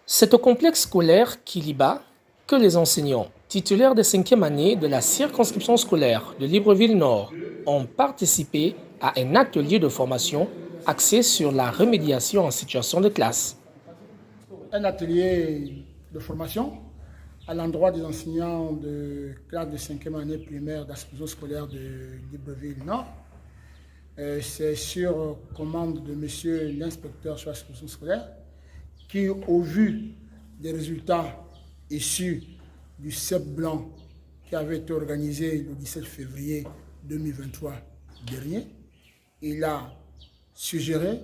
C'est au complexe scolaire Kiliba que les enseignants titulaires de 5e année de la circonscription scolaire de Libreville-Nord ont participé à un atelier de formation axé sur la remédiation en situation de classe. Un atelier de formation à l'endroit des enseignants de classe de 5e année primaire de la circonscription scolaire de Libreville-Nord. C'est sur commande de monsieur l'inspecteur sur la circonscription scolaire qui, au vu des résultats issus du CEP blanc qui avait été organisé le 17 février 2023 dernier, il a suggéré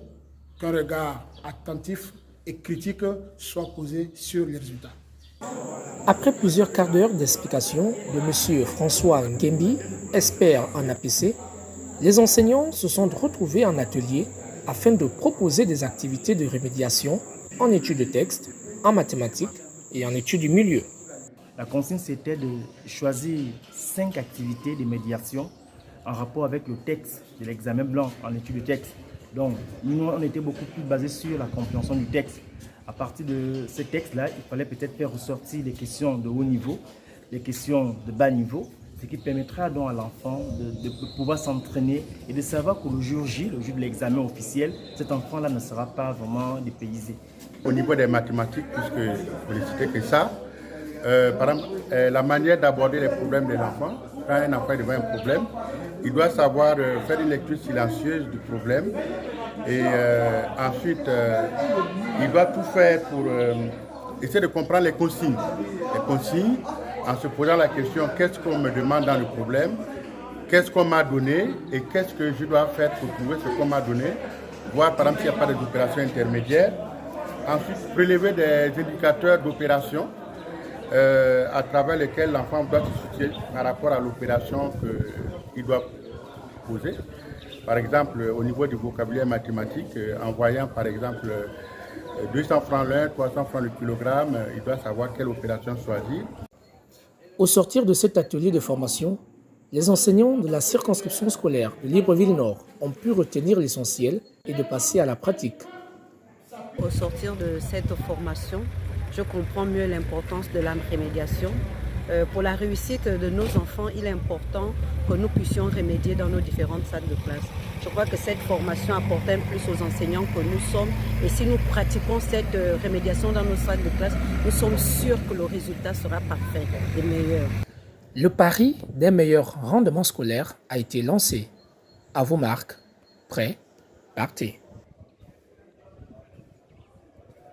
qu'un regard attentif et critique soit posé sur les résultats. Après plusieurs quarts d'heure d'explication de M. François Nkembi, expert en APC, les enseignants se sont retrouvés en atelier afin de proposer des activités de remédiation en études de texte, en mathématiques et en études du milieu. La consigne, c'était de choisir 5 activités de médiation en rapport avec le texte de l'examen blanc en études de texte. Donc, nous, on était beaucoup plus basé sur la compréhension du texte. À partir de ce texte-là, il fallait peut-être faire ressortir les questions de haut niveau, les questions de bas niveau, ce qui permettra donc à l'enfant de pouvoir s'entraîner et de savoir que le jour J, le jour de l'examen officiel, cet enfant-là ne sera pas vraiment dépaysé. Au niveau des mathématiques, puisque vous ne citez que ça, par exemple, la manière d'aborder les problèmes de l'enfant, quand un enfant est devant un problème, il doit savoir faire une lecture silencieuse du problème et ensuite il doit tout faire pour essayer de comprendre les consignes. Les consignes, en se posant la question qu'est-ce qu'on me demande dans le problème, qu'est-ce qu'on m'a donné et qu'est-ce que je dois faire pour trouver ce qu'on m'a donné, voir par exemple s'il n'y a pas d'opération intermédiaire. Ensuite, prélever des indicateurs d'opération à travers lesquels l'enfant doit se situer par rapport à l'opération qu'il doit poser. Par exemple, au niveau du vocabulaire mathématique, en voyant par exemple 200 francs l'un, 300 francs le kilogramme, il doit savoir quelle opération choisir. Au sortir de cet atelier de formation, les enseignants de la circonscription scolaire de Libreville-Nord ont pu retenir l'essentiel et de passer à la pratique. Au sortir de cette formation, je comprends mieux l'importance de la remédiation. Pour la réussite de nos enfants, il est important que nous puissions remédier dans nos différentes salles de classe. Je crois que cette formation apporte un plus aux enseignants que nous sommes. Et si nous pratiquons cette remédiation dans nos salles de classe, nous sommes sûrs que le résultat sera parfait et meilleur. Le pari d'un meilleur rendement scolaire a été lancé. À vos marques, prêts, partez.